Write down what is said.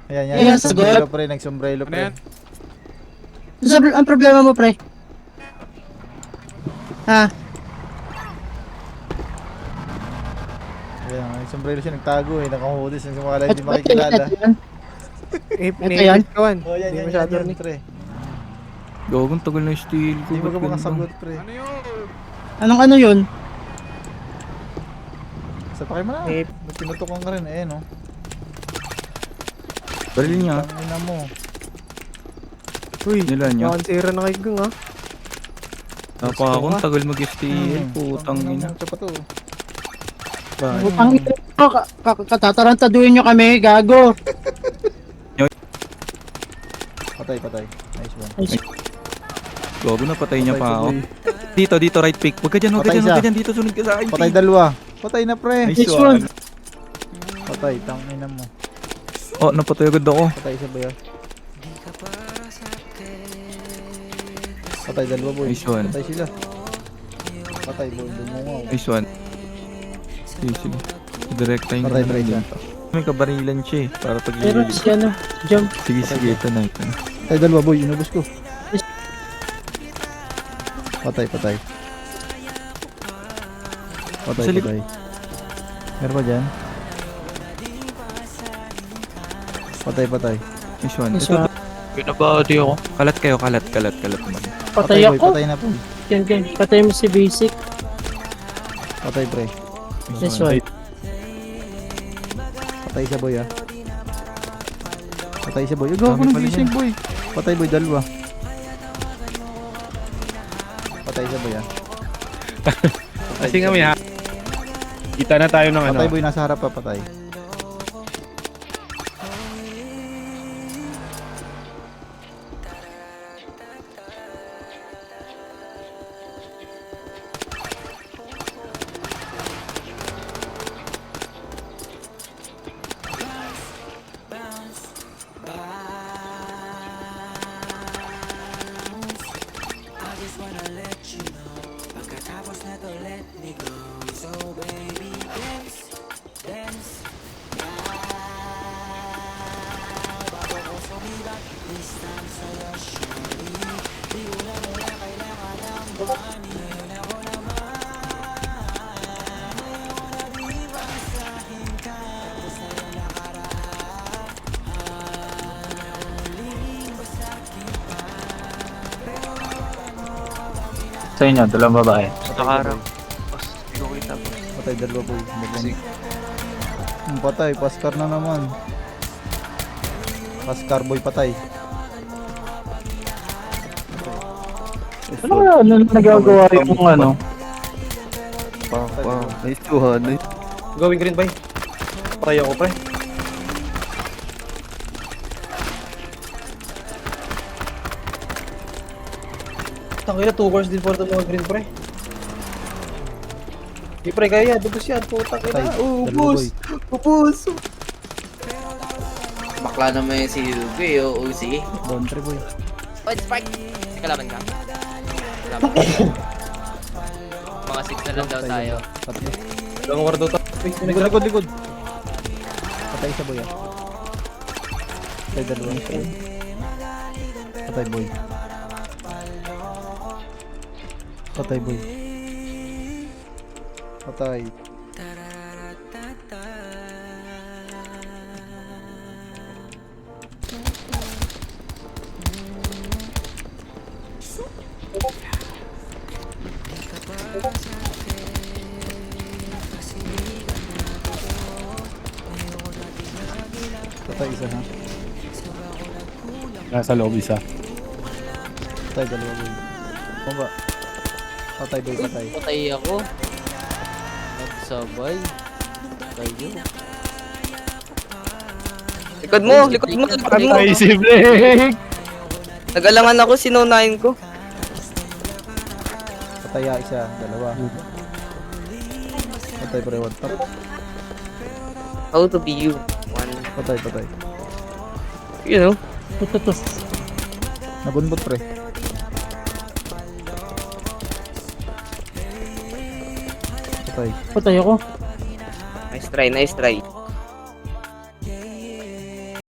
Ayan, yan. Ayan, Nagsombrelo sagot. pre, nagsombrelo Ano pre. yan? Ang problema mo, pre? Ha? Ayan, nagsombrelo siya, nagtago eh. Nakahudis, nagsumakala hindi Ba't makikilala. ito yan? May yan? kawan. Oh, yan, Hindi yan, masyado yan, rin. pre. Gawang tagal na yung steel ko. Hindi mo ba't ka ganun? makasagot pre. Ano yun? Anong ano yun? Sapakay mo na. Eh. Tinutukan ka rin eh, no? Baril niya. Tangina mo. Uy, Nila niya. nakansira na kay Gang ah. Napakakong tagal mag-steel. Putang Tangina ina. mo, tsaka to. Utang ito. Katatarantaduhin nyo kami, gago. Patay, patay. Nice one. Gago na patay niya Patay pa si ako. boy. Dito, right pick. Huwag ka dyan, huwag ka Patay dyan, huwag ka siya. dyan. Dito, sunod ka sa akin. Patay dalawa. Patay na pre. Nice Nice one. one. Patay, tangina mo. Oh, napatay agad ako. Patay isa ba yan? Patay dalawa boy. Nice one. Patay sila. Patay boy, bumungaw. Nice one. Sige, sige. Direkta yung Patay, patay siya. May kabarilan siya eh. Para pag Pero si ano, jump. Sige, sige. Ito na, ito na. Patay dalawa boy, inubos ko. Patay, patay. Patay, Sa likod. patay. Meron pa dyan? Patay, patay. Nice one. Nice Ito, one. pinabody ako. Kalat kayo, kalat naman. Patay boy, ako. patay na boy. Yan, yan. Patay mo si basic. Patay pre. Nice one. Patay siya boy ah. Patay siya boy. Gago Dami ng pala gising yan. boy. Patay boy, dalawa. Patay siya boy ah. Kasi nga may ha. Kita na tayo ng ano. Patay boy, nasa harap pa, patay. Sa inyo, dalawang babae. Patay siya, boy. Patay dalawa boy. Patay, Pascar na naman. Pascar boy, patay. Ano kaya nagagawa yung ano? Nice one. Nice. Going green bay. Patay ako pre. Tangina 2 cores din for the mga green pre. Di pre kaya, dubos yan. Putang Patay. ina. Dalawa boy. Ubus. Bakla naman yung si Lugoy o Uzi. Dontre boy. Oh, it's Spike! May kalaban ka? Kalaban. Mga 6 na lang daw tayo. Tatlo. Lang wardo to. Likod, likod, likod. Patay siya boy ah. Patay dalawa. Patay boy. Patay boy. Patay. Patay isa ha. Nasa loob isa. Patay dalawa boy. Baba. Patay boy, patay. Patay ako. Nagsabay. Tayo. Likod mo, likod mo, likod mo. Easy break! Nag-alangan ako, sinunahin ko. Patay isa, dalawa. Patay pre, one tap. How to be you. One. Patay, patay. You know. Ito. Nabunbot pre. Patay. Patay ako. Nice try, nice try.